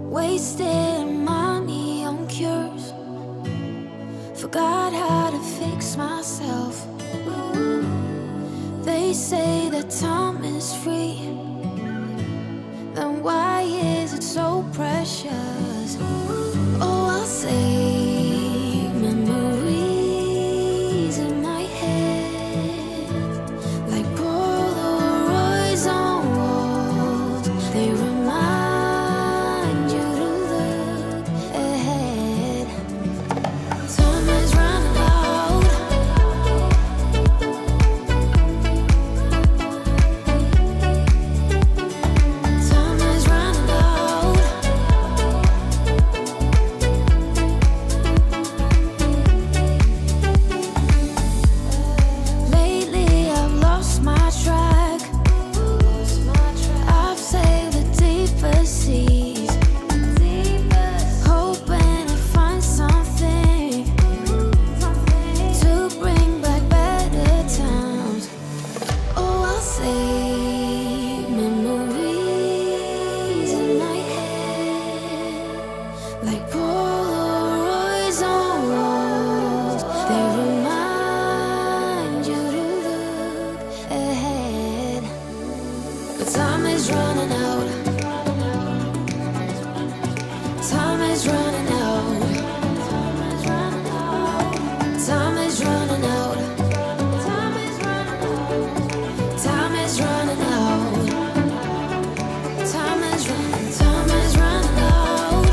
Wasting money on cures. Forgot how to fix myself. They say that time is free. Then why is it so precious? Oh, I'll save memories in my head, like Polaroids on walls. They remind you to look ahead. Time is running out. Time is running out. Lately I've lost my track. I've sailed the deepest seas, hoping to find something to bring back better times. Oh, I'll save memories in my head, like Polaroids on walls. They remind you to look ahead. But time is running out. Time is running out. Time is running out. Time is running out. Time is running out. Time is running. Time is running out.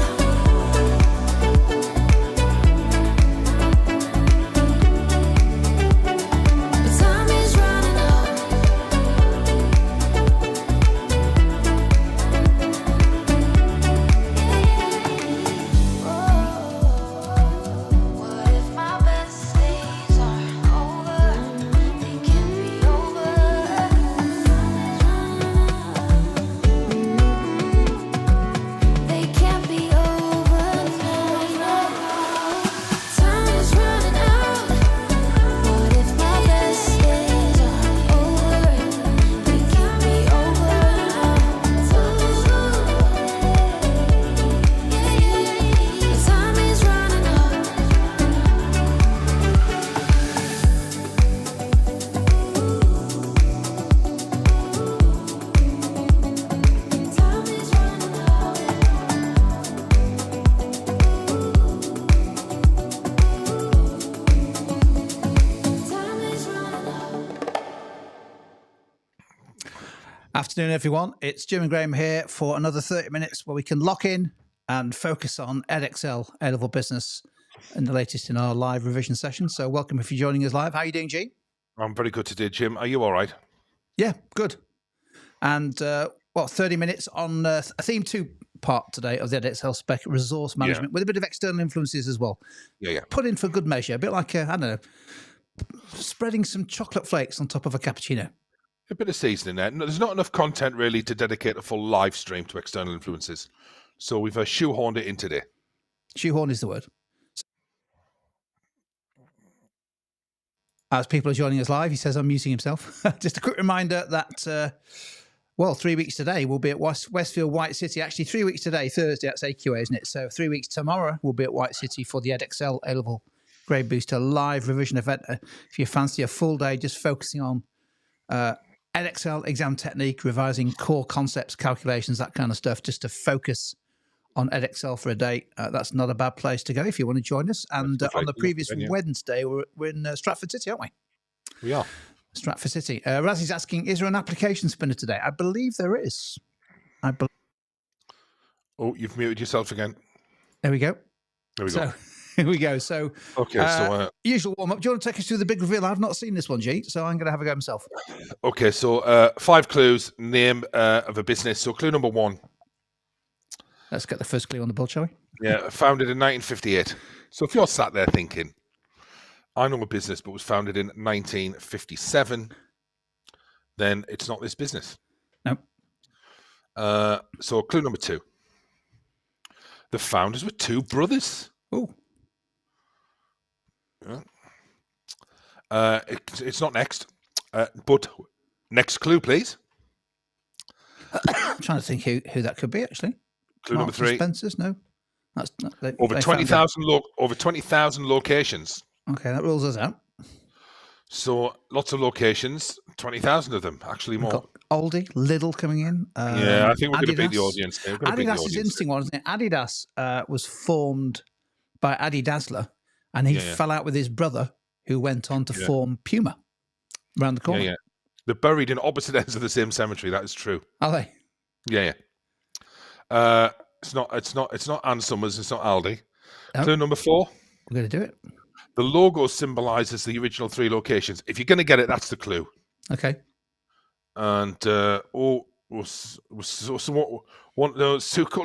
But time is running out. What if my best days are over? They can't be over. They can't be over now. Time is running out. What if my best days are over? They can't be over now. Time is running out. Time is running out. Time is running out. Afternoon, everyone. It's Jim and Graham here for another 30 minutes where we can lock in and focus on Edexcel A-Level Business and the latest in our live revision session. So welcome if you're joining us live. How are you doing, G? I'm very good today, Jim. Are you all right? Yeah, good. And, 30 minutes on a theme 2 part today of the Edexcel spec resource management with a bit of external influences as well. Yeah. Put in for good measure, a bit like, I don't know, spreading some chocolate flakes on top of a cappuccino. A bit of seasoning there. No, there's not enough content really to dedicate a full live stream to external influences. So we've shoehorned it in today. Shoehorn is the word. As people are joining us live, he says unmuting himself. Just a quick reminder that, 3 weeks today we'll be at Westfield White City. Actually, 3 weeks today, Thursday, that's AQA, isn't it? So 3 weeks tomorrow we'll be at White City for the Edexcel A-Level Grade Booster live revision event. If you fancy a full day just focusing on Edexcel exam technique, revising core concepts, calculations, that kind of stuff, just to focus on Edexcel for a day, that's not a bad place to go if you want to join us. And on the previous Wednesday, we're in Stratford City, aren't we? We are. Stratford City. Razzy's asking, is there an application spinner today? I believe there is. Oh, you've muted yourself again. There we go. There we go. Here we go. So, Okay, so usual warm up. Do you want to take us through the big reveal? I've not seen this one, G, so I'm going to have a go myself. okay, so 5 clues, name of a business. So clue number 1. Let's get the first clue on the board, shall we? Yeah, founded in 1958. So if you're sat there thinking, I know a business but was founded in 1957, then it's not this business. No. So clue number 2. The founders were 2 brothers. Oh. It's not next, but next clue, please. I'm trying to think who that could be, actually. Clue number Marks and 3. Spencer's? No. That's Over they found 20,000 locations. Okay, that rules us out. So lots of locations, 20,000 of them, actually We've more. got Aldi, Lidl coming in. Yeah, I think we're going to beat the Adidas. audience there. We're going to beat the Adidas is audience. interesting one, isn't it? Adidas was formed by Adi Dassler, and he fell out with his brother, who went on to form Puma around the corner. Yeah. They're buried in opposite ends of the same cemetery. That is true. Are they? Yeah. It's not Ann Summers. It's not Aldi. No. Clue number 4. We're going to do it. The logo symbolises the original 3 locations. If you're going to get it, that's the clue. Okay. And a couple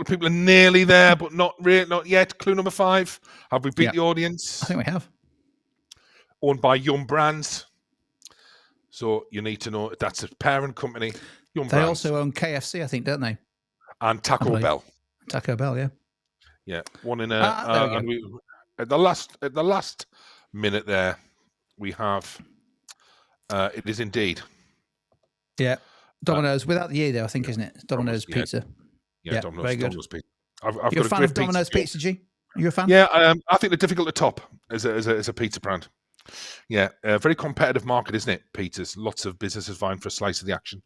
of people are nearly there, but not yet. Clue number 5. Have we beat the audience? I think we have. Owned by Yum Brands. So you need to know that's a parent company. Yum They Brands. also own KFC, I think, don't they? And Taco Bell. Taco Bell, yeah. Yeah, one in there we and we at the last minute there we have it is indeed. Yeah. Domino's without the E though, I think, isn't it? Domino's Pizza. Yeah, Domino's, very good. Domino's Pizza. I've You're got a fan of Domino's Pizza, G? You're a fan? Yeah, I think they're difficult to top as a pizza brand. Yeah, very competitive market, isn't it? Pizzas, lots of businesses vying for a slice of the action.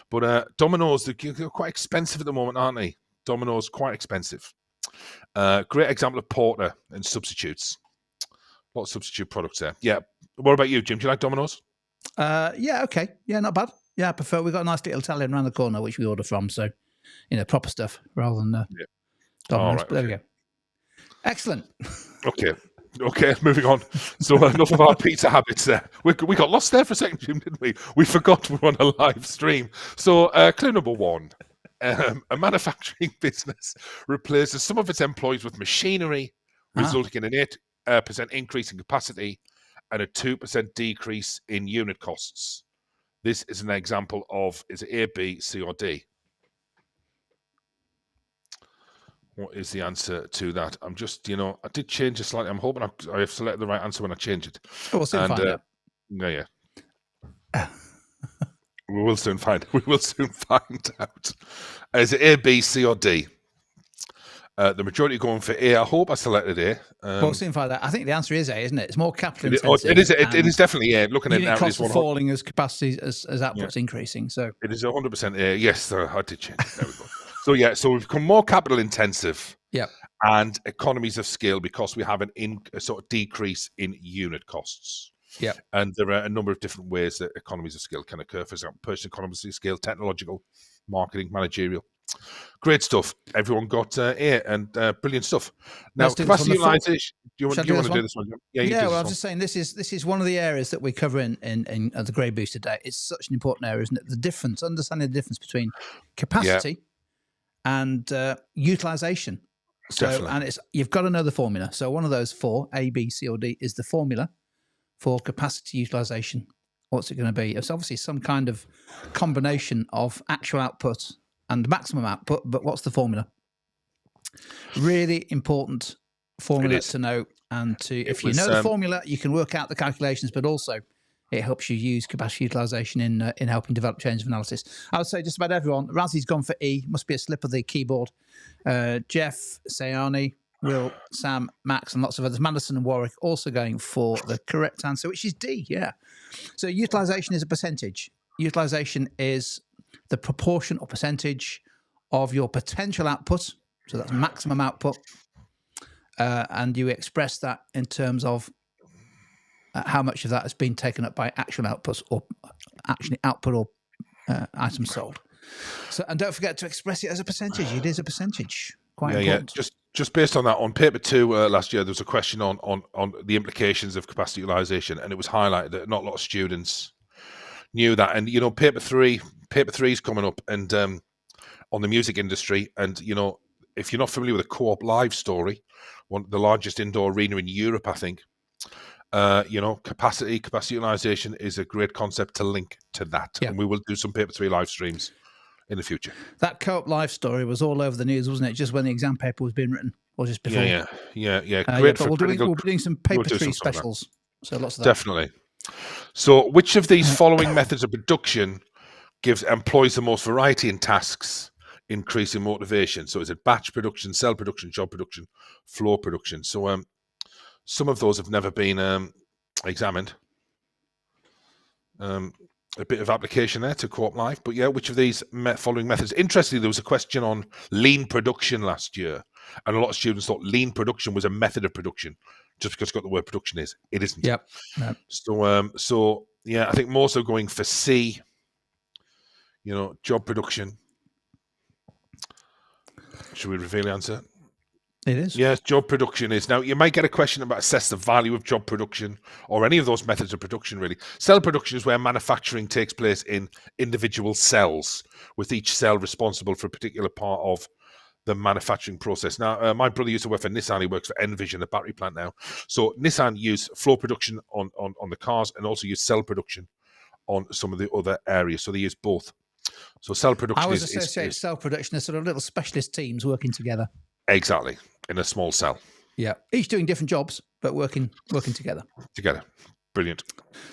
But Domino's, they're quite expensive at the moment, aren't they? Domino's quite expensive. Great example of porter and substitutes. A lot of substitute products there. Yeah. What about you, Jim? Do you like Domino's? Yeah, okay. Yeah, not bad. Yeah, I prefer. We've got a nice little Italian around the corner, which we order from. So, proper stuff rather than Domino's. Right, but there we go. Excellent. Okay, moving on. So enough of our pizza habits there. We got lost there for a second, Jim, didn't we? We forgot we were on a live stream. So clue number 1. A manufacturing business replaces some of its employees with machinery, resulting in an 8% increase in capacity and a 2% decrease in unit costs. This is an example of, is it A, B, C, or D? What is the answer to that? I'm just, I did change it slightly. I'm hoping I have selected the right answer when I change it. Oh, we'll soon find out. Yeah. We will soon find out. Is it A, B, C, or D? The majority are going for A. I hope I selected A. We'll soon find out. I think the answer is A, isn't it? It's more capital intensive. It is definitely A. Looking at unit it now, costs are falling as capacity as output's increasing. So it is 100% A. Yes, I did change it. There we go. So we've become more capital intensive. Yeah. And economies of scale because we have a sort of decrease in unit costs. Yeah. And there are a number of different ways that economies of scale can occur. For example, personal economies of scale, technological, marketing, managerial. Great stuff. Everyone got A, and brilliant stuff. Now, capacity utilization. Do you want to do this one? Yeah, well, I was just saying this is one of the areas that we cover in the Grey Boost today. It's such an important area, isn't it? Understanding the difference between capacity and utilization. So, Definitely. and you've got to know the formula. So one of those 4, A, B, C, or D, is the formula for capacity utilization. What's it going to be? It's obviously some kind of combination of actual output and maximum output, but what's the formula? Really important formula to know. And if you know the formula, you can work out the calculations, but also it helps you use capacity utilization in helping develop change of analysis. I would say just about everyone. Razi's gone for E. Must be a slip of the keyboard. Jeff, Sayani, Will, Sam, Max, and lots of others. Manderson and Warwick also going for the correct answer, which is D. Yeah. So utilization is a percentage. Utilization is the proportion or percentage of your potential output. So that's maximum output. And you express that in terms of how much of that has been taken up by actual outputs or actually output or items sold. So, and don't forget to express it as a percentage. It is a percentage. Quite important. Yeah. Just based on that, on paper 2 last year, there was a question on the implications of capacity utilization, and it was highlighted that not a lot of students knew that. And paper 3 is coming up, and on the music industry, and if you're not familiar with the Co-op Live story, one of the largest indoor arena in Europe, I think. Capacity utilization is a great concept to link to that, and we will do some paper 3 live streams in the future. That Co-op Live story was all over the news, wasn't it? Just when the exam paper was being written, or just before? Yeah. Great. But we'll be doing some paper 3 specials. So lots of that. Definitely. So, which of these following methods of production gives employees the most variety in tasks, increasing motivation. So is it batch production, cell production, job production, floor production? So some of those have never been examined. A bit of application there to co-op life, but yeah, which of these following methods? Interestingly, there was a question on lean production last year, and a lot of students thought lean production was a method of production just because it's got the word production is. It isn't. Yep. No. So yeah, I think more so going for C. Job production. Should we reveal the answer? It is. Yes, job production is. Now, you might get a question about assess the value of job production or any of those methods of production, really. Cell production is where manufacturing takes place in individual cells, with each cell responsible for a particular part of the manufacturing process. Now, my brother used to work for Nissan. He works for Envision, a battery plant now. So Nissan use floor production on the cars and also use cell production on some of the other areas. So they use both. So cell production I always is associate cell production as sort of little specialist teams working together. Exactly. In a small cell. Yeah. Each doing different jobs, but working together. Brilliant.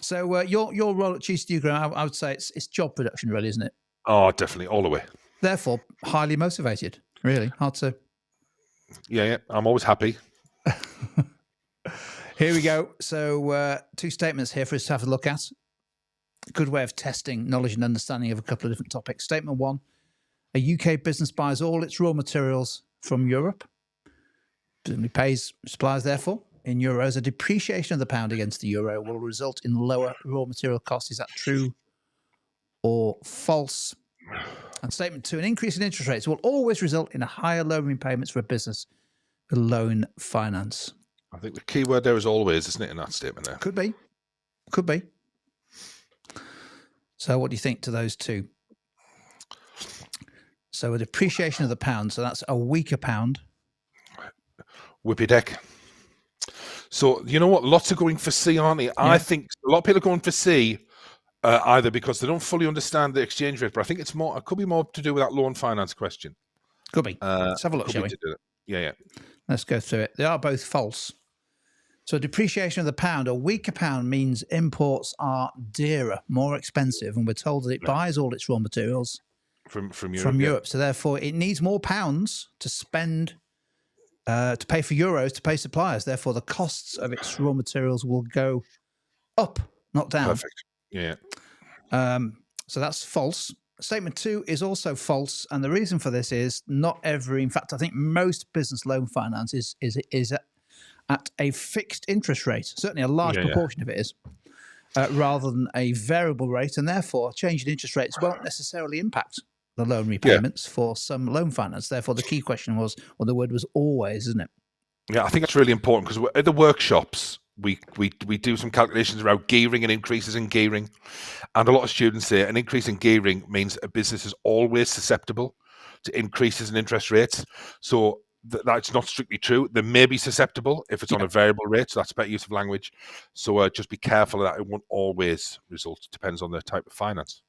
So your role at GCD Graham, I would say it's job production, really, isn't it? Oh, definitely. All the way. Therefore, highly motivated. Really hard to. Yeah. I'm always happy. Here we go. So 2 statements here for us to have a look at. Good way of testing knowledge and understanding of a couple of different topics. Statement 1, a UK business buys all its raw materials from Europe. Presumably pays suppliers, therefore, in euros. A depreciation of the pound against the euro will result in lower raw material costs. Is that true or false? And statement 2, an increase in interest rates will always result in a higher loan repayments for a business with loan finance. I think the key word there is always, isn't it, in that statement there? Could be. So what do you think to those 2? So a depreciation of the pound, so that's a weaker pound. Whippy deck. So you know what? Lots are going for C, aren't they? Yeah. I think a lot of people are going for C, either because they don't fully understand the exchange rate, but I think it could be more to do with that loan finance question. Could be. Let's have a look, shall we? Yeah. Let's go through it. They are both false. So depreciation of the pound, a weaker pound means imports are dearer, more expensive, and we're told that it buys all its raw materials from Europe. Europe. So therefore, it needs more pounds to spend. To pay for euros to pay suppliers. Therefore, the costs of its raw materials will go up, not down. Perfect. Yeah. So that's false. Statement 2 is also false. And the reason for this is in fact, I think most business loan finance is at a fixed interest rate. Certainly a large proportion of it is, rather than a variable rate. And therefore, change in interest rates won't necessarily impact the loan repayments for some loan finance. Therefore, the key question was, the word was always, isn't it? Yeah, I think that's really important because at the workshops, we do some calculations around gearing and increases in gearing. And a lot of students say an increase in gearing means a business is always susceptible to increases in interest rates. So that's not strictly true. They may be susceptible if it's on a variable rate. So that's a better use of language. So just be careful of that. It won't always result. It depends on the type of finance.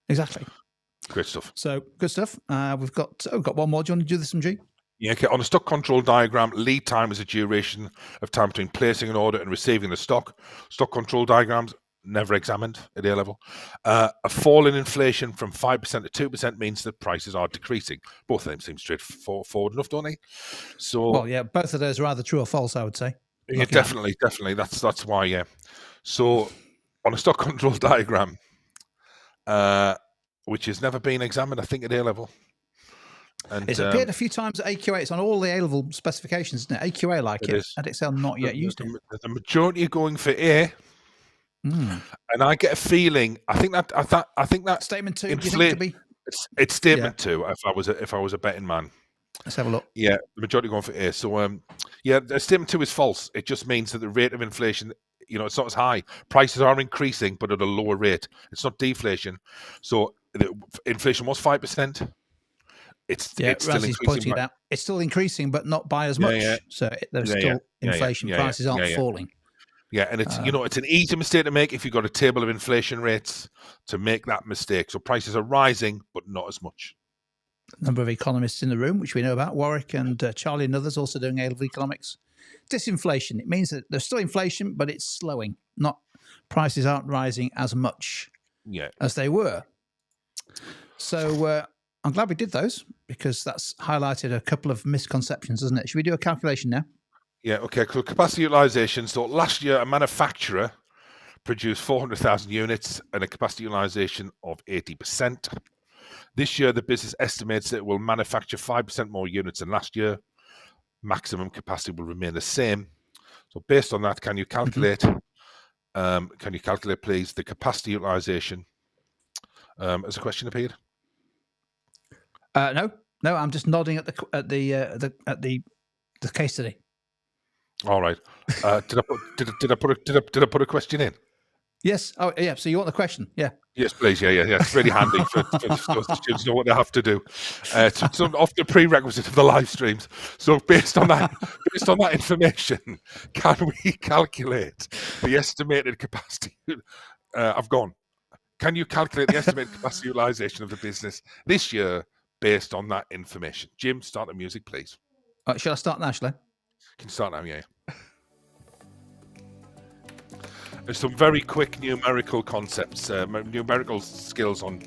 Exactly. Great stuff. So good stuff. We've got one more. Do you want to do this, MG? Yeah, okay. On a stock control diagram, lead time is a duration of time between placing an order and receiving the stock. Stock control diagrams never examined at A-level. A fall in inflation from 5% to 2% means that prices are decreasing. Both of them seem straightforward enough, don't they? So, well, yeah, both of those are either true or false, I would say. Yeah, definitely. That's why. Yeah. So, on a stock control diagram, which has never been examined, I think, at A-level. And it's appeared a few times at AQA. It's on all the A-level specifications, isn't it? AQA like it. Edexcel not yet used it. The majority are going for A. And I get a feeling. I think that statement 2. Do you think it could be? It's statement 2. If I was a betting man. Let's have a look. Yeah, the majority going for A. So statement 2 is false. It just means that the rate of inflation, it's not as high. Prices are increasing, but at a lower rate. It's not deflation. So the inflation was 5%. It's still increasing. It's still increasing, but not by as much. So there's still inflation. Prices aren't falling. Yeah, and it's it's an easy mistake to make if you've got a table of inflation rates to make that mistake. So prices are rising, but not as much. A number of economists in the room, which we know about, Warwick and Charlie and others also doing A-level economics. Disinflation. It means that there's still inflation, but it's slowing. Prices aren't rising as much as they were. So I'm glad we did those because that's highlighted a couple of misconceptions, doesn't it? Should we do a calculation now? Yeah, okay. So capacity utilization. So last year, a manufacturer produced 400,000 units and a capacity utilization of 80%. This year, the business estimates that it will manufacture 5% more units than last year. Maximum capacity will remain the same. So based on that, can you calculate, please, the capacity utilization? Has a question appeared? No, I'm just nodding at the case study. All right. Did I put a question in? Yes. Oh, yeah. So you want the question? Yeah. Yes, please. Yeah. It's really handy for the students to know what they have to do. It's often a prerequisite of the live streams. So based on that information, can we calculate the estimated capacity? I've gone. Can you calculate the estimated capacity utilization of the business this year based on that information? Jim, start the music, please. Shall I start now, shall I? Can you start now? Yeah. There's some very quick numerical concepts, numerical skills on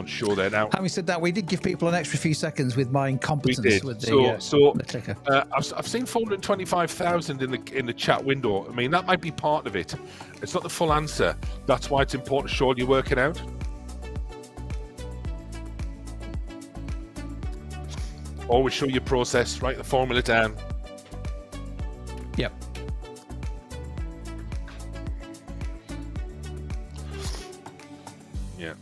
show there now. Having said that, we did give people an extra few seconds with my incompetence with the clicker. I've seen 425,000 in the chat window. I mean, that might be part of it. It's not the full answer. That's why it's important to show you're working out. Always show your process. Write the formula down. Yep. Yeah.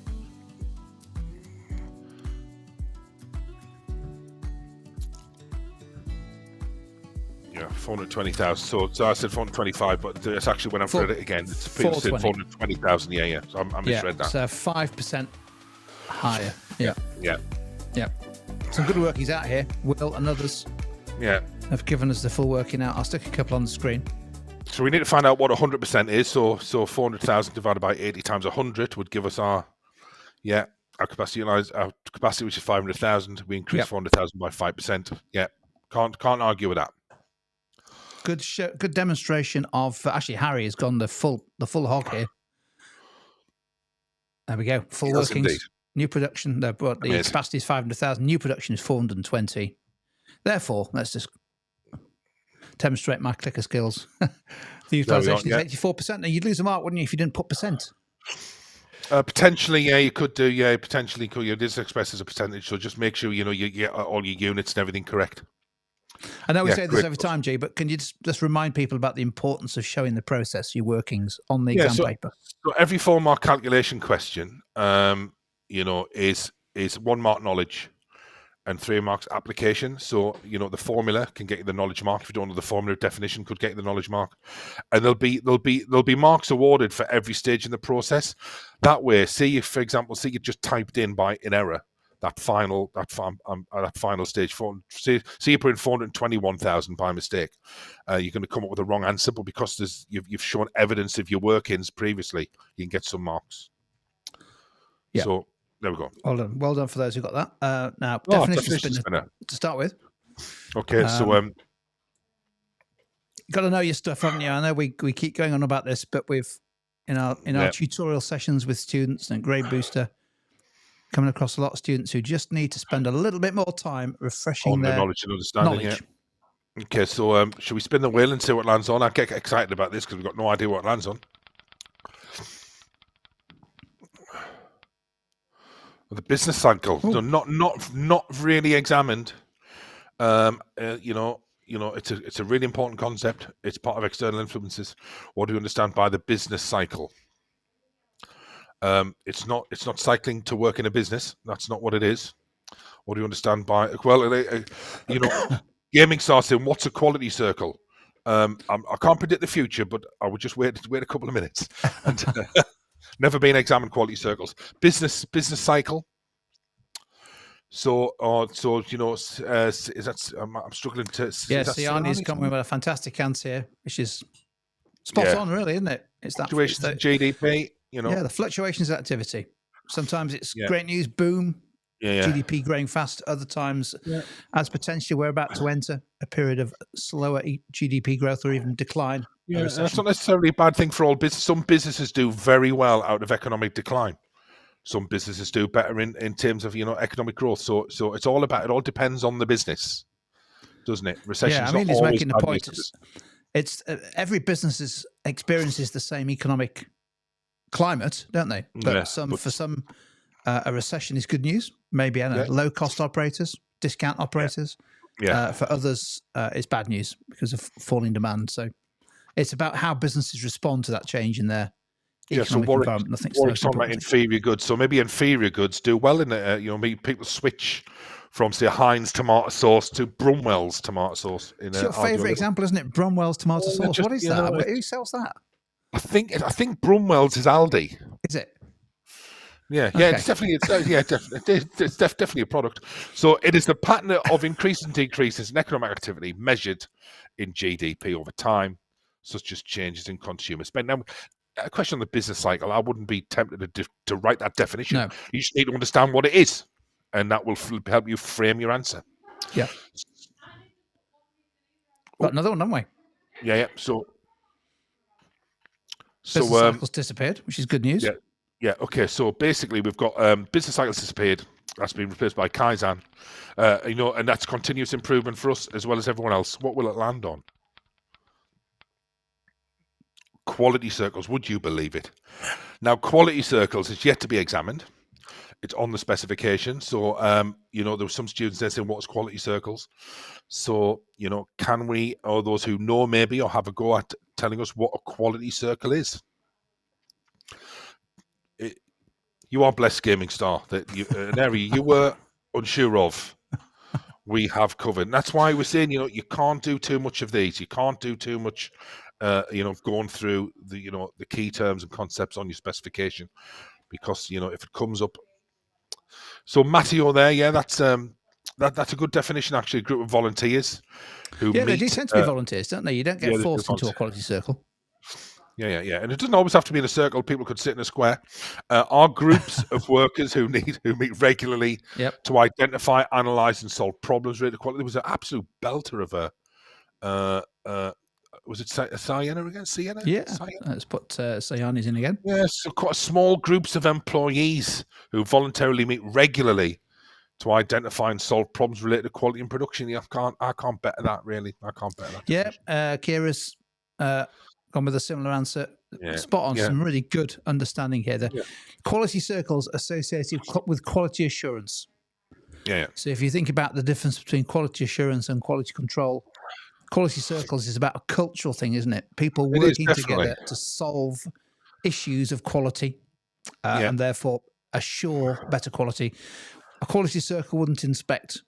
Yeah, 420,000. So I said 425, but it's actually when I've read it again, it's 420,000. Yeah. So I misread that. So 5% higher. Yeah. Yeah. Some good workings out here. Will and others have given us the full working out. I'll stick a couple on the screen. So we need to find out what 100% is. So 400,000 divided by 80 times 100 would give us our capacity, which is 500,000. We increase 400,000 by 5%. Yeah, can't argue with that. Good demonstration of actually Harry has gone the full hog here. There we go. Full workings. Indeed. New production. The capacity is 500,000. New production is 420. Therefore, let's just demonstrate my clicker skills. The utilization is 84%. Now you'd lose a mark, wouldn't you, if you didn't put percent? Potentially, yeah, you could do. Yeah, potentially, it is expressed as a percentage. So just make sure you get all your units and everything correct. I know we say this every time, G, but can you just remind people about the importance of showing the process, your workings on the exam paper? So every 4-mark calculation question, is 1 mark knowledge and 3 marks application. So, the formula can get you the knowledge mark. If you don't know the formula, definition could get you the knowledge mark. And there'll be marks awarded for every stage in the process. That way, for example, you just typed in in error that final stage. You put in 421,000 by mistake. You're going to come up with the wrong answer, but because you've shown evidence of your workings previously, you can get some marks. Yeah. So there we go. Well done for those who got that. Now, definition spinner to start with. Okay, so you've got to know your stuff, haven't you? I know we keep going on about this, but we've in our tutorial sessions with students and Grade Booster, coming across a lot of students who just need to spend a little bit more time refreshing their knowledge and understanding. Yeah. Okay, so should we spin the wheel and see what lands on? I get excited about this because we've got no idea what lands on. The business cycle, so not really examined. It's a really important concept. It's part of external influences. What do you understand by the business cycle? It's not cycling to work in a business. That's not what it is. What do you understand by gaming starts in what's a quality circle? I can't predict the future, but I would just wait a couple of minutes. And never been examined quality circles. Business cycle. So is that? I'm struggling to. Yes, Arnie's coming with a fantastic answer here, which is spot on, really, isn't it? It's that GDP. Yeah, the fluctuations of activity. Sometimes it's great news, boom. GDP growing fast. Other times, as potentially we're about to enter a period of slower GDP growth or even decline. Yeah, that's not necessarily a bad thing for all business. Some businesses do very well out of economic decline. some businesses do better in terms of economic growth. So it's all about, it all depends on the business, doesn't it? Recession's not He's always making the bad point. news. It's every business experiences the same economic climate, don't they? But for some, a recession is good news. Maybe low cost operators, discount operators. For others, it's bad news because of falling demand. So it's about how businesses respond to that change in their economic environment. Nothing's Warwick's talking about inferior goods. So maybe inferior goods do well in it. Maybe people switch from, say, Heinz tomato sauce to Brumwell's tomato sauce. It's your favourite example, isn't it? Brumwell's tomato sauce. What is that? Who sells that? I think Brumwell's is Aldi. Is it? Yeah, it's definitely definitely a product. So it is the pattern of increases and decreases in economic activity measured in GDP over time, such as changes in consumer spend. Now, a question on the business cycle, I wouldn't be tempted to write that definition. No. You just need to understand what it is, and that will help you frame your answer. Yeah. Got another one, haven't we? Yeah. So business cycles disappeared, which is good news. Yeah. Okay. So basically, we've got business cycles disappeared. That's been replaced by Kaizen, and that's continuous improvement for us as well as everyone else. What will it land on? Quality circles. Would you believe it? Now, quality circles is yet to be examined. It's on the specification. So, there were some students there saying, "What's quality circles?" So, can we, or those who know maybe, or have a go at telling us what a quality circle is? You are blessed, Gaming Star, that an area you were unsure of, we have covered. And that's why we're saying, you can't do too much of these. You can't do too much, going through the key terms and concepts on your specification, because if it comes up. So Matteo there, that's a good definition actually. A group of volunteers who meet. They do tend to be volunteers, don't they? You don't get forced into a quality circle. Yeah. And it doesn't always have to be in a circle. People could sit in a square. Are groups of workers who meet regularly to identify, analyze, and solve problems related to quality. There was an absolute belter of was it Sienna again? Sienna? Yeah. Let's put Cyanis in again. Yeah, so quite small groups of employees who voluntarily meet regularly to identify and solve problems related to quality and production. I can't better that, really. I can't better that. Yeah, Kira's gone with a similar answer. Spot on. Some really good understanding here. The quality circles associated with quality assurance. Yeah. So if you think about the difference between quality assurance and quality control, quality circles is about a cultural thing, isn't it? People working together to solve issues of quality and therefore assure better quality. A quality circle wouldn't inspect.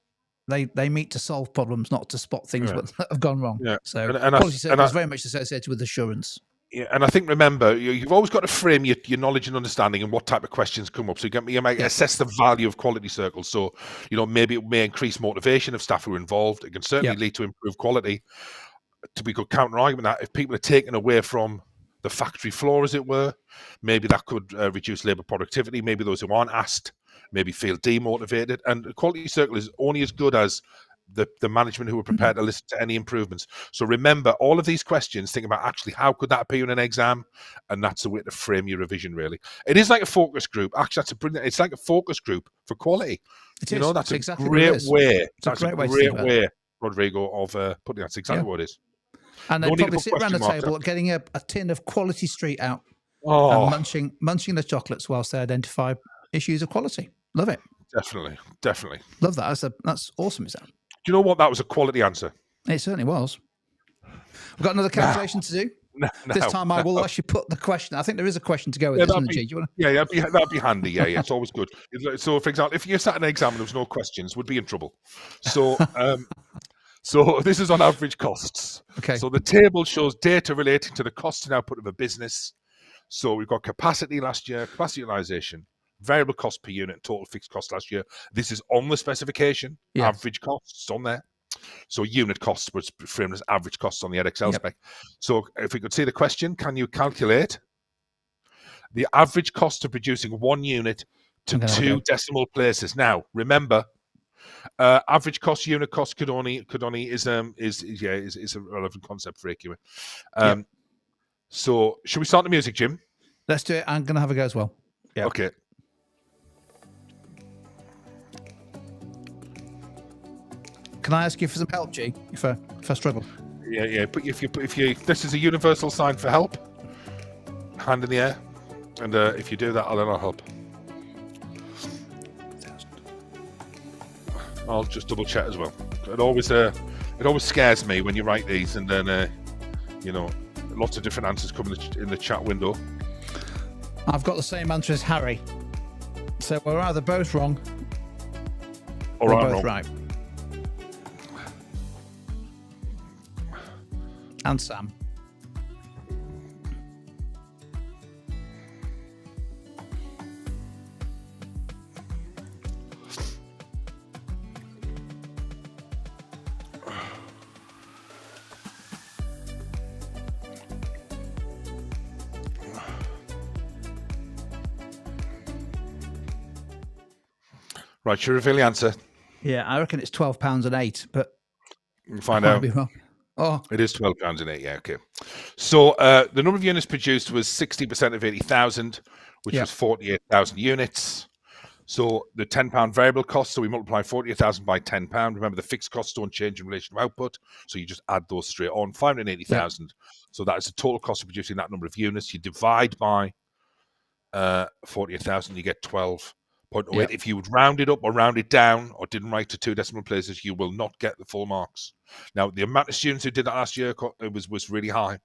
They meet to solve problems, not to spot things that have gone wrong. Yeah. So quality circle is very much associated with assurance. Yeah, and I think, remember, you've always got to frame your knowledge and understanding and what type of questions come up. So you might assess the value of quality circles. So, maybe it may increase motivation of staff who are involved. It can certainly lead to improved quality. To be good counter-argument, that if people are taken away from the factory floor, as it were, maybe that could reduce labour productivity. Maybe those who aren't asked maybe feel demotivated. And a quality circle is only as good as the management who are prepared to listen to any improvements. So remember, all of these questions, think about actually how could that appear in an exam, and that's the way to frame your revision, really. It is like a focus group. Actually, that's a brilliant. It's like a focus group for quality. It is. That's exactly a great way. That's a great way, Rodrigo, of putting that's exactly what it is. And they'd probably sit around the table getting a tin of Quality Street out and munching the chocolates whilst they identify issues of quality. Love it. Definitely. Love that. That's awesome, is that? Do you know what? That was a quality answer. It certainly was. We've got another calculation to do. This time I will actually put the question. I think there is a question to go with this, isn't it, G? That'd be handy. Yeah, it's always good. So, for example, if you sat an exam and there was no questions, we'd be in trouble. So, so this is on average costs. Okay. So the table shows data relating to the cost and output of a business. So we've got capacity last year, capacity utilization, variable cost per unit, total fixed cost last year. This is on the specification. Average costs on there. So unit costs was framed as average costs on the Edexcel spec. So if we could see the question, can you calculate the average cost of producing one unit to 2 decimal places? Now, remember, average cost, unit cost could only is a relevant concept for AQA. So should we start the music, Jim? Let's do it. I'm going to have a go as well. Okay. Can I ask you for some help, G? If I struggle. Yeah. But if you, this is a universal sign for help. Hand in the air, and if you do that, then I'll help. I'll just double check as well. It always scares me when you write these, and then lots of different answers come in the chat window. I've got the same answer as Harry, so we're either both wrong or both wrong. right. And Sam. Right, should we reveal the answer? Yeah, I reckon it's £12.08, but We'll find I might out. be wrong. Oh, It is £12.08. Yeah, okay. So the number of units produced was 60% of 80,000, which Yeah. was 48,000 units. So the £10 variable cost, so we multiply 48,000 by £10. Remember, the fixed costs don't change in relation to output, so you just add those straight on. 580,000. So that is the total cost of producing that number of units. You divide by 48,000, you get 12.08. Yeah. If you would round it up or round it down or didn't write to 2 decimal places, you will not get the full marks. Now, the amount of students who did that last year, it was really high.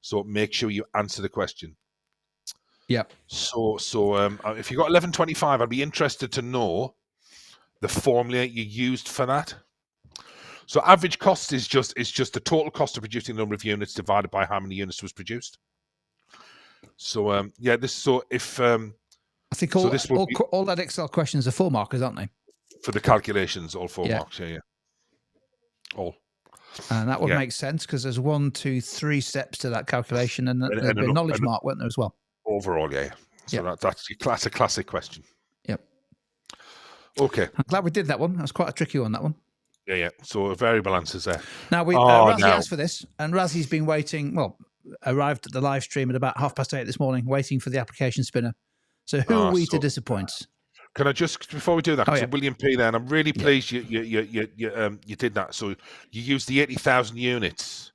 So make sure you answer the question. yeah. So if you got 1125, I'd be interested to know the formula you used for that. So average cost is just the total cost of producing the number of units divided by how many units was produced. So if I think all, so this will be all that Excel questions are full markers, aren't they? for the calculations, all 4 Yeah. marks. Yeah. All. And that would Yeah. make sense because there's 1, 2, 3 steps to that calculation, and there'd be a and- knowledge and- mark, weren't there, as well? Overall, yeah. So Yep. that's a classic question. Yep. Okay. I'm glad we did that one. That was quite a tricky one, that one. Yeah. So variable answers there. Now, Razzie asked for this, and Razzie's been waiting, arrived at the live stream at about 8:30 this morning, waiting for the application spinner. So who are we to disappoint? Can I just, before we do that, yeah. William P there, and I'm really pleased you did that. So you used the 80,000 units.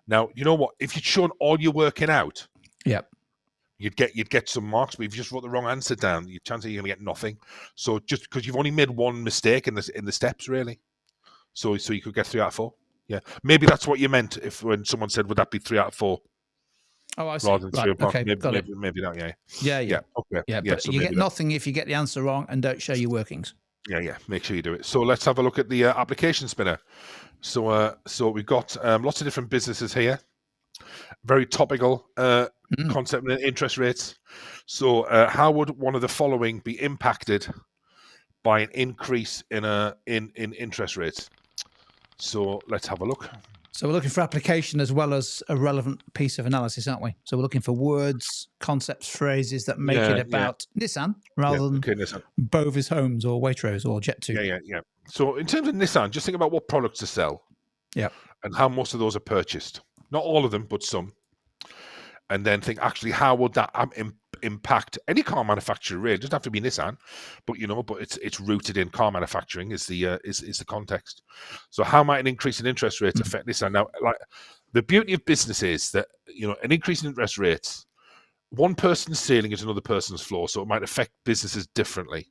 Now, you know what? If you'd shown all your working out, Yep. you'd get some marks, but if you just wrote the wrong answer down, your chance of you're going to get nothing. So just because you've only made one mistake in the steps, really. So you could get 3 out of 4. Yeah. Maybe that's what you meant when someone said, would that be 3 out of 4? Oh, I see. Rather than 3 or 4. Okay, Maybe got it. that, yeah. Yeah. Okay. Yeah, but so you maybe get nothing if you get the answer wrong and don't show your workings. Yeah. Make sure you do it. So let's have a look at the application spinner. So we've got lots of different businesses here. Very topical concept in interest rates. So how would one of the following be impacted by an increase in interest rates? So let's have a look. So we're looking for application as well as a relevant piece of analysis, aren't we? So we're looking for words, concepts, phrases that make it about Nissan rather than Nissan. Bovis Homes or Waitrose or Jet2. Yeah. So in terms of Nissan, just think about what products to sell. Yeah. And how most of those are purchased. Not all of them, but some. And then think, actually, how would that impact any car manufacturer? Really, it doesn't have to be Nissan, but it's rooted in car manufacturing. Is the context? So, how might an increase in interest rates affect Nissan? Now, like the beauty of business is that an increase in interest rates, one person's ceiling is another person's floor, so it might affect businesses differently.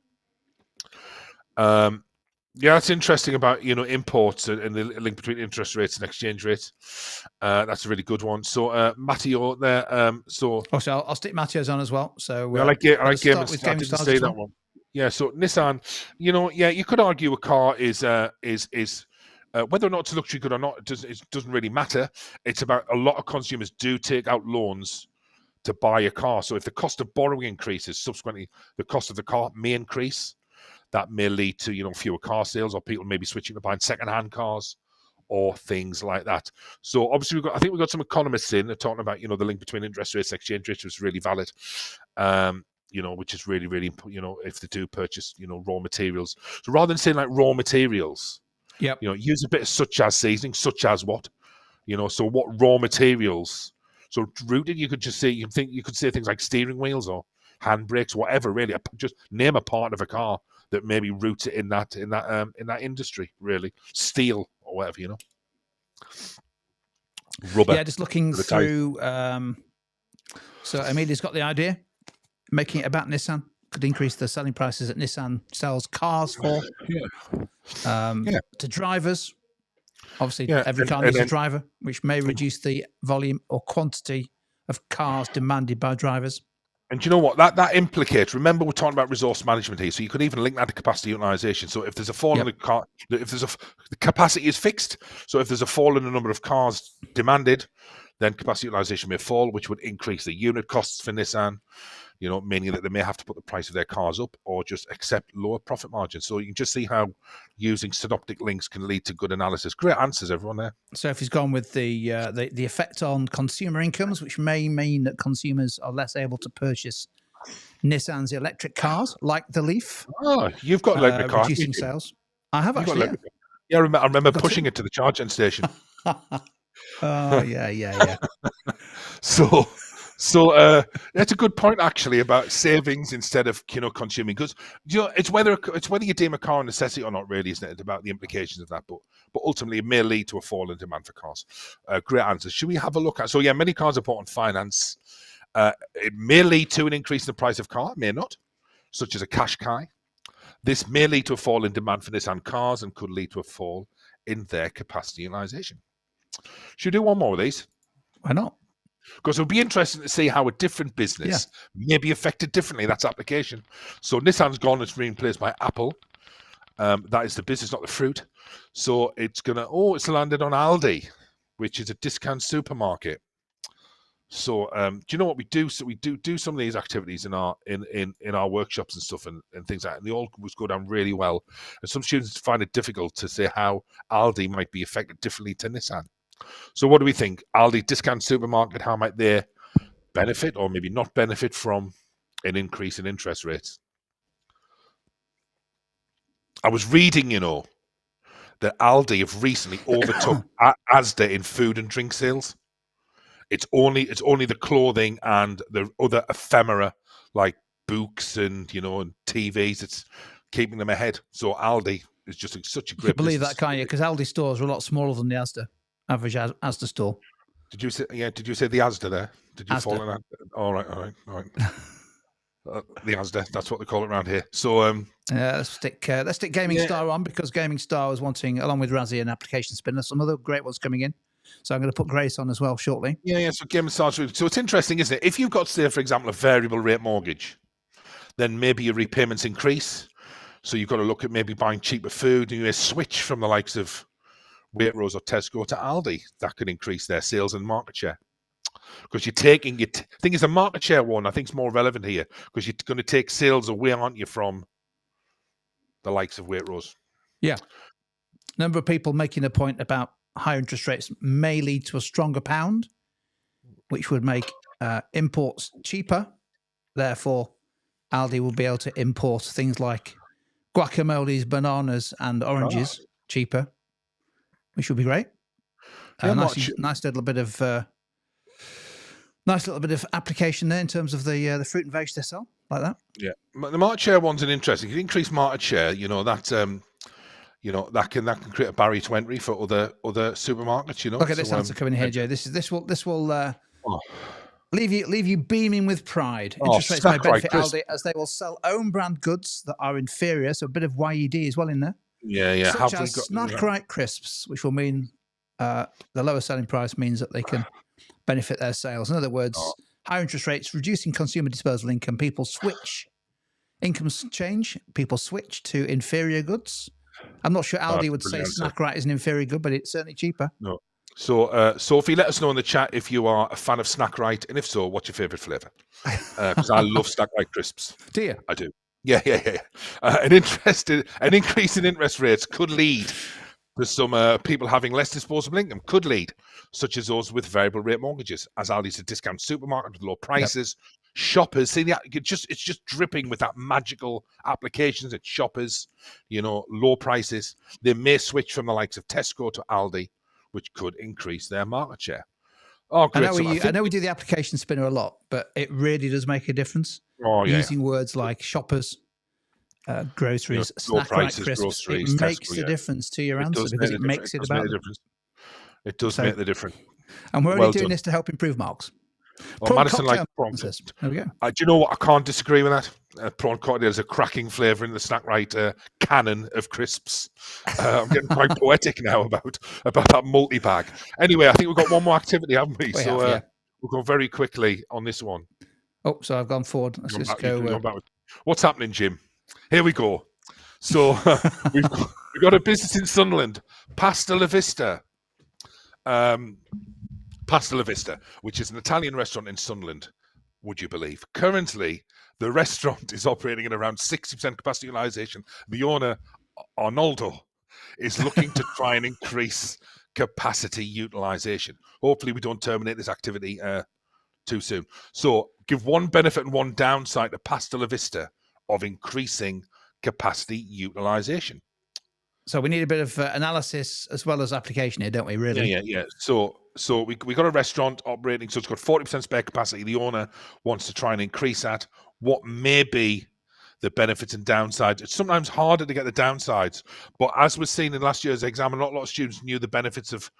Yeah, that's interesting about imports and the link between interest rates and exchange rates. That's a really good one. So Matteo there. I'll stick Matteo's on as well. So I like Game I didn't Stars say as that well. one. Yeah. So Nissan, you could argue a car is whether or not it's a luxury good or not. It doesn't really matter. It's about a lot of consumers do take out loans to buy a car. So if the cost of borrowing increases, subsequently the cost of the car may increase. That may lead to fewer car sales, or people maybe switching to buying second-hand cars, or things like that. So obviously, I think we've got some economists in talking about the link between interest rates and exchange rates was really valid. Which is really, really if they do purchase raw materials. So rather than saying like raw materials, use a bit of such as seasoning, such as what, so what raw materials. So rooted, you could say things like steering wheels or handbrakes, whatever. Really, just name a part of a car that maybe roots it in that industry, really. Steel or whatever, rubber. Yeah, just looking for the tyre. through. So Amelia's got the idea, making it about Nissan. Could increase the selling prices that Nissan sells cars for. Yeah. To drivers. Obviously, Yeah, every car and needs a then- driver, which may reduce the volume or quantity of cars demanded by drivers. And do you know what that implicates? Remember, we're talking about resource management here, so you could even link that to capacity utilization. So if there's a fall in the car, if there's the capacity is fixed. So if there's a fall in the number of cars demanded, then capacity utilization may fall, which would increase the unit costs for Nissan. Meaning that they may have to put the price of their cars up or just accept lower profit margins. So you can just see how using synoptic links can lead to good analysis. Great answers, everyone there. So if he's gone with the effect on consumer incomes, which may mean that consumers are less able to purchase Nissan's electric cars, like the Leaf, Oh, you've got electric cars. reducing sales. I have You've got actually. electric car. Yeah, I remember pushing two. it to the charging station. Oh yeah. So that's a good point actually about savings instead of consuming, because it's whether you deem a car a necessity or not, really, isn't it? It's about the implications of that, but ultimately it may lead to a fall in demand for cars. Great answers. Should we have a look at? So yeah, many cars are bought on finance. It may lead to an increase in the price of car, may not, such as a cash car. This may lead to a fall in demand for Nissan cars and could lead to a fall in their capacity utilization. Should we do one more of these? Why not? Because it would be interesting to see how a different business may be affected differently. That's application. So Nissan's gone, it's been replaced by Apple. That is the business, not the fruit. So it's it's landed on Aldi, which is a discount supermarket. So do you know what we do? So we do some of these activities in our workshops and stuff and things like that. And they all go down really well. And some students find it difficult to say how Aldi might be affected differently to Nissan. So what do we think? Aldi discount supermarket, how might they benefit or maybe not benefit from an increase in interest rates? I was reading, that Aldi have recently overtook Asda in food and drink sales. It's only the clothing and the other ephemera like books and and TVs that's keeping them ahead. So Aldi is just such a great. You can believe business. that, can't you? Because Aldi stores are a lot smaller than the average Asda store. Did you say the Asda there? Did you Asda. fall in that? All right. The Asda, that's what they call it around here. So let's stick Gaming Star on, because Gaming Star was wanting, along with Razzie and Application Spinner, some other great ones coming in. So I'm going to put Grace on as well shortly. Yeah. So Gaming Star. So it's interesting, isn't it? If you've got, say, for example, a variable rate mortgage, then maybe your repayments increase. So you've got to look at maybe buying cheaper food, and you may switch from the likes of Waitrose or Tesco to Aldi. That could increase their sales and market share. Because you're taking it. I think it's a market share one. I think it's more relevant here because you're going to take sales away, aren't you, from the likes of Waitrose? Yeah. A number of people making a point about higher interest rates may lead to a stronger pound, which would make imports cheaper. Therefore, Aldi will be able to import things like guacamoles, bananas, and oranges cheaper, which would be great. Nice little bit of application there in terms of the fruit and veg they sell, like that. Yeah, the market share one's an interesting. If you increase market share, that can create a barrier to entry for other supermarkets. Look at this answer coming in here, Joe. This will leave you beaming with pride. Interest rates may benefit Aldi as they will sell own brand goods that are inferior, so a bit of YED as well in there. Yeah. Such as Snack-Right crisps, which will mean the lower selling price means that they can benefit their sales. In other words, higher interest rates reducing consumer disposable income. People switch to inferior goods. I'm not sure Aldi would say Snack-Right is an inferior good, but it's certainly cheaper. No. So, Sophie, let us know in the chat if you are a fan of Snack-Right, and if so, what's your favourite flavour? Because I love Snack-Right crisps. Do you? I do. Yeah. An increase in interest rates could lead to some people having less disposable income, such as those with variable rate mortgages, as Aldi's a discount supermarket with low prices. Yep. Shoppers, see that it's just dripping with that magical applications at shoppers, low prices. They may switch from the likes of Tesco to Aldi, which could increase their market share. Oh, great. I know we do the application spinner a lot, but it really does make a difference. Oh, yeah. Using words like shoppers groceries, store snack like prices, crisps, it groceries, makes Tesco, the yeah. difference to your It answer does because make it the difference. makes it about them. It does So, make the difference. and we're only Well doing done. this to help improve marks. Well, Prawn Madison likes cocktail prawn. answers. There we go. Do you know what? I can't disagree with that. Prawn cocktail is a cracking flavour in the snack right canon of crisps. I'm getting quite poetic now about that multi-bag. Anyway, I think we've got one more activity, haven't we? We have, yeah. We'll go very quickly on this one. Oh, so I've gone forward. Let's just You can go. go backwards. What's happening, Jim? Here we go. So we've got a business in Sunderland, Pasta La Vista. Pasta La Vista, which is an Italian restaurant in Sunderland, would you believe? Currently, the restaurant is operating at around 60% capacity utilization. The owner, Arnoldo, is looking to try and increase capacity utilization. Hopefully, we don't terminate this activity too soon. So, give one benefit and one downside to Pasta La Vista of increasing capacity utilization. So we need a bit of analysis as well as application here, don't we? Really? Yeah. So we got a restaurant operating, so it's got 40% spare capacity. The owner wants to try and increase that. What may be the benefits and downsides? It's sometimes harder to get the downsides, but as was seen in last year's exam, not a lot of students knew the benefits of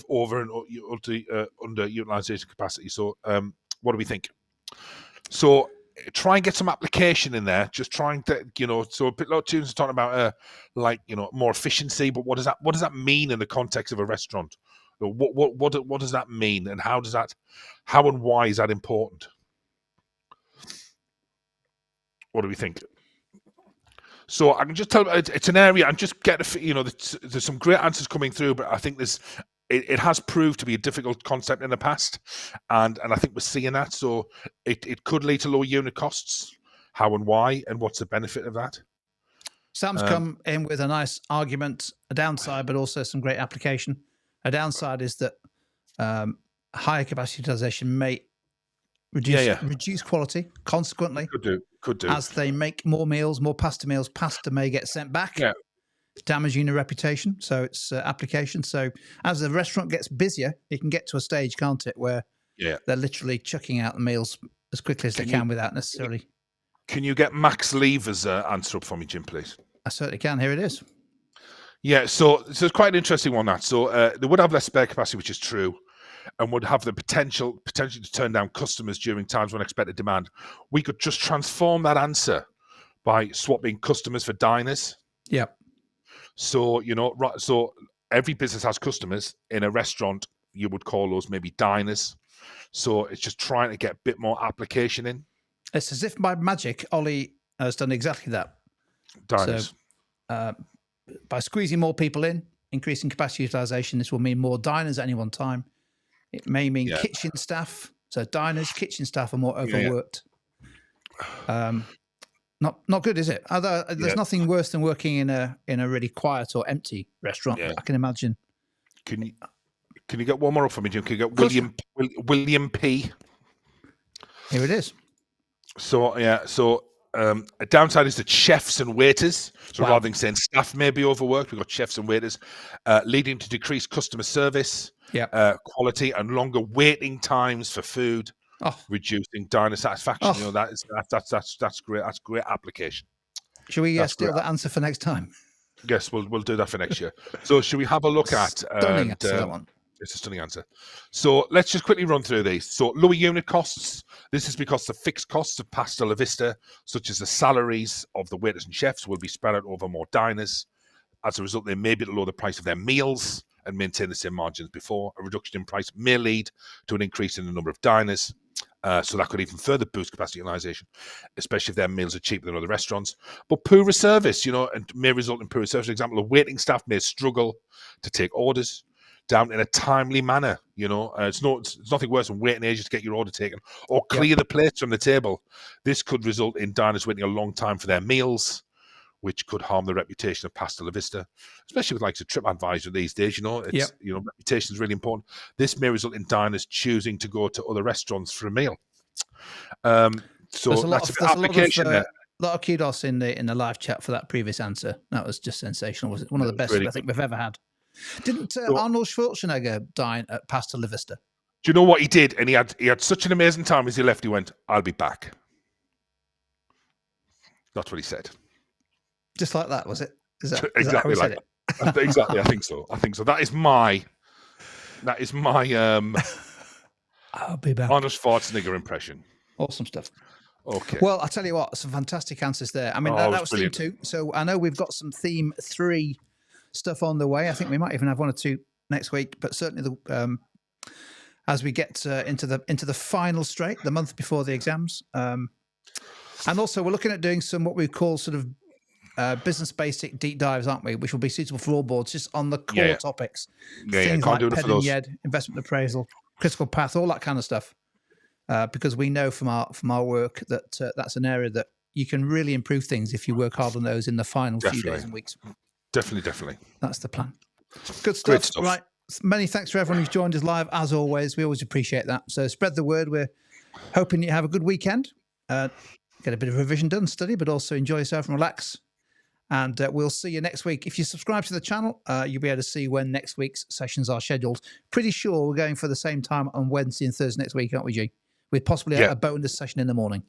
over and under utilization capacity. So what do we think? So try and get some application in there. Just trying to, so a lot of students are talking about more efficiency, but what does that mean in the context of a restaurant? What does that mean, and how and why is that important? What do we think? So I can just tell it's an area and just get there's some great answers coming through, but I think it has proved to be a difficult concept in the past, and I think we're seeing that. So it could lead to lower unit costs. How and why, and what's the benefit of that? Sam's come in with a nice argument, a downside, but also some great application. A downside is that higher capacity utilization may reduce quality. Consequently, could do as they make more meals, more pasta meals. Pasta may get sent back. Yeah. Damaging the reputation. So it's application. So as the restaurant gets busier, it can get to a stage, can't it, where they're literally chucking out the meals as quickly as they can without necessarily. Can you get Max Lever's answer up for me, Jim, please? I certainly can. Here it is. Yeah, so it's quite an interesting one, that. So they would have less spare capacity, which is true, and would have the potential to turn down customers during times of unexpected demand. We could just transform that answer by swapping customers for diners. Yep. So, so every business has customers. In a restaurant, you would call those maybe diners. So it's just trying to get a bit more application in. It's as if by magic, Ollie has done exactly that. Diners. So, by squeezing more people in, increasing capacity utilization, this will mean more diners at any one time. It may mean kitchen staff. So diners, kitchen staff are more overworked. Not good, is it? Although there's nothing worse than working in a really quiet or empty restaurant. Yeah. I can imagine. Can you get one more up for me, Jim? Can you get William P? Here it is. So a downside is that chefs and waiters, rather than saying staff may be overworked, we've got chefs and waiters, leading to decreased customer service, quality, and longer waiting times for food, reducing diner satisfaction. That's great. That's great application. Should we steal that answer for next time? Yes, we'll do that for next year. So should we have a look at stunning answer, that one? It's a stunning answer. So let's just quickly run through these. So lower unit costs. This is because the fixed costs of Pasta La Vista, such as the salaries of the waiters and chefs, will be spread out over more diners. As a result, they may be able to lower the price of their meals and maintain the same margins before. A reduction in price may lead to an increase in the number of diners. So that could even further boost capacity utilization, especially if their meals are cheaper than other restaurants. But poorer service, and may result in poorer service. For example, the waiting staff may struggle to take orders down in a timely manner. It's nothing worse than waiting ages to get your order taken or clear the plates from the table. This could result in diners waiting a long time for their meals, which could harm the reputation of Pasta La Vista, especially with a TripAdvisor these days. Reputation is really important. This may result in diners choosing to go to other restaurants for a meal. So there's a lot that's of application there. A lot of kudos in the live chat for that previous answer. That was just sensational. Was it one of the best I think we've ever had? Didn't Arnold Schwarzenegger dine at Pasta La Vista? Do you know what he did? And he had such an amazing time as he left. He went, "I'll be back." That's what he said. Just like that, was it? Is that how Exactly we said like it? that. Exactly, I think so. That is my I'll be back. Arnold Schwarzenegger impression. Awesome stuff. Okay. Well, I'll tell you what, some fantastic answers there. I mean, Oh, that it was was brilliant. theme 2. So I know we've got some theme 3 stuff on the way. I think we might even have 1 or 2 next week, but certainly as we get into the final straight, the month before the exams. And also we're looking at doing some what we call sort of business basic deep dives, aren't we? Which will be suitable for all boards, just on the core topics. Things Can't like do enough PED of and those. YED, investment appraisal, critical path, all that kind of stuff. Because we know from our work that that's an area that you can really improve things if you work hard on those in the final few days and weeks. Definitely. That's the plan. Good stuff. Great stuff. Right. Many thanks for everyone who's joined us live, as always. We always appreciate that. So spread the word. We're hoping you have a good weekend. Get a bit of revision done, study, but also enjoy yourself and relax. And we'll see you next week. If you subscribe to the channel, you'll be able to see when next week's sessions are scheduled. Pretty sure we're going for the same time on Wednesday and Thursday next week, aren't we, G? With possibly a bonus session in the morning.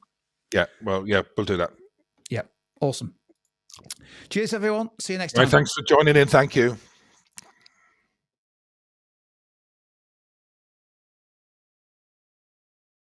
Yeah, well, yeah, we'll do that. Yeah, awesome. Cheers, everyone. See you next time. Right, thanks for joining in. Thank you.